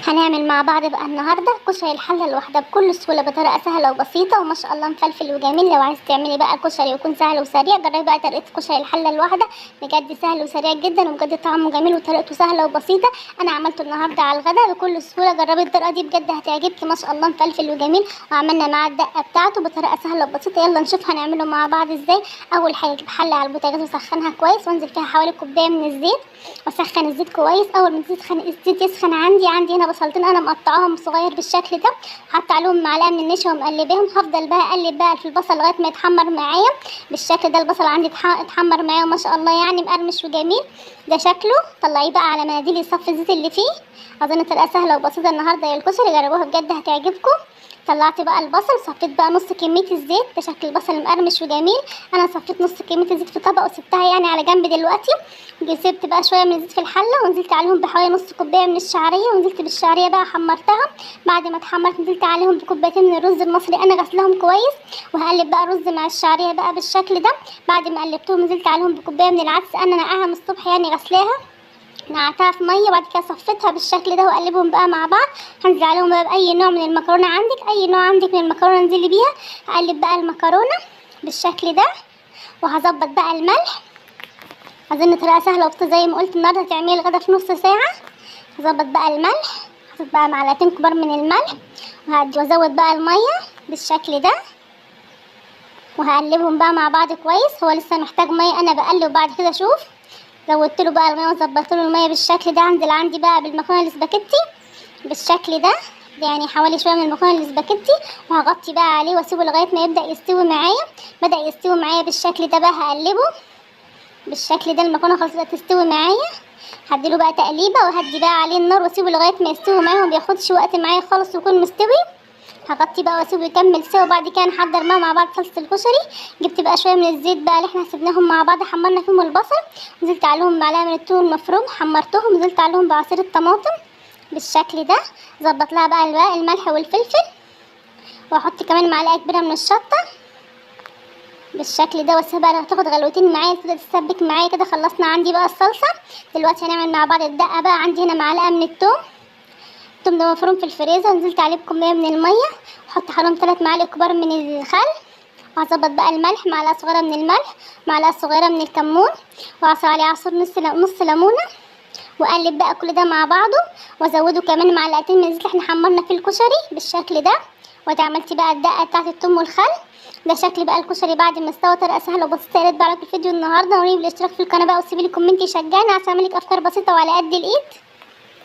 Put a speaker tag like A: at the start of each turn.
A: هنعمل مع بعض بقى النهارده كشري الحله الواحده بكل سهوله بطريقه سهله وبسيطه وما شاء الله مفلفل وجميل. لو عايز تعملي بقى كشري ويكون سهل وسريع جربي بقى طريقه كشري الحله الواحده، بجد سهل وسريع جدا وبجد طعمه جميل وطريقته سهله وبسيطه. انا عملته النهارده على الغدا بكل سهوله، جربي الطريقه دي بجد هتعجبك، ما شاء الله مفلفل وجميل. وعملنا معاه الدقه بتاعته بطريقه سهله وبسيطه. يلا نشوف هنعمله مع بعض ازاي. اول حاجه اجيب حله على البوتاجاز واسخنها كويس وانزل فيها حوالي كوبايه من الزيت واسخن الزيت كويس. اول ما الزيت يسخن عندي هنا بصلتين انا مقطعاهم صغير بالشكل ده، حاطه عليهم معلقه من النشا ومقلباهم. هفضل بقى اقلب بقى في البصل لغايه ما يتحمر معايا بالشكل ده. البصل عندي اتحمر معايا وما شاء الله يعني مقرمش وجميل ده شكله. طلعيه بقى على مناديل يصفي الزيت اللي فيه. اظن طريقه سهله وبسيطه النهارده يا الكشري، جربوها بجد هتعجبكم. طلعت بقى البصل صفيت بقى نص كميه الزيت، ده شكل البصل مقرمش وجميل. انا صفيت نص كميه الزيت في طبق وسبتها يعني على جنب دلوقتي. سبت بقى شويه من الزيت في الحله ونزلت عليهم بحوالي نص كوبايه من الشعريه، ونزلت بالشعريه بقى حمرتها. بعد ما اتحمرت نزلت عليهم بكوبايتين من الرز المصري انا غسلهم كويس، وهقلب بقى الرز مع الشعريه بقى بالشكل ده. بعد ما قلبتهم نزلت عليهم بكوبايه من العدس انا نقعها من الصبح يعني غسلاها، نقعتها في ميه وبعد كده صفيتها بالشكل ده واقلبهم بقى مع بعض. هنزل عليهم بقى باي نوع من المكرونه عندك، اي نوع عندك من المكرونه انزلي بيها. هقلب بقى المكرونه بالشكل ده وهظبط بقى الملح. اظن طريقه سهله وبسيطه زي ما قلت النهارده هتعملي الغدا في نص ساعه. هظبط بقى الملح، هحط بقى معلقتين كبار من الملح وازود بقى الميه بالشكل ده وهقلبهم بقى مع بعض كويس. هو لسه محتاج ميه انا بقلب وبعد كده اشوف. زودت له بقى الميه وظبطت له الميه بالشكل ده. هنزل عندي بقى بالمكرونه الاسباجيتي بالشكل ده، يعني حوالي شويه من المكرونه الاسباجيتي، وهغطي بقى عليه واسيبه لغايه ما يبدا يستوي معايا. بدا يستوي معايا بالشكل ده بقى هقلبه بالشكل ده. المكرونه خلاص بقت تستوي معايا، هديله بقى تقليبه وهدي بقى عليه النار واسيبه لغايه ما يستوي معايا، ما بياخدش وقت معايا خالص ويكون مستوي. هغطي بقى واسيبه يكمل سوا. وبعد كده نحضر بقى مع بعض صلصه الكشري. جبت بقى شويه من الزيت بقى اللي احنا سيبناهم مع بعض حمرنا فيهم البصل، نزلت عليهم معلقه من الثوم المفروم حمرتهم، نزلت عليهم بعصير الطماطم بالشكل ده. ظبط لها بقى الملح والفلفل، واحط كمان معلقه كبيره من الشطه بالشكل ده واسيبها بقى تاخد غلوتين معايا تبدا تسبك معايا كده. خلصنا عندي بقى الصلصه. دلوقتي هنعمل مع بعض الدقه بقى. عندي هنا معلقه من الثوم ده مفروم في الفريزر، نزلت عليه بكميه من الميه واحط حوالي 3 معالق كبار من الخل. وهظبط بقى الملح، معلقه صغيره من الملح، معلقه صغيره من الكمون، واعصر عليه عصير نص ليمونه، واقلب بقى كل ده مع بعضه. وازوده كمان معلقتين من الزيت اللي احنا حمرنا في الكشري بالشكل ده. وادي عملتي بقى الدقه بتاعت الثوم والخل. ده شكل بقى الكشري بعد ما استوى. طريقه سهله وبسيطه. يا ريت بقى الفيديو النهارده وريني بالاشتراك في القناه بقى وسيبي لي كومنت يشجعني عشان اعمل لك افكار بسيطه وعلى قد الايد.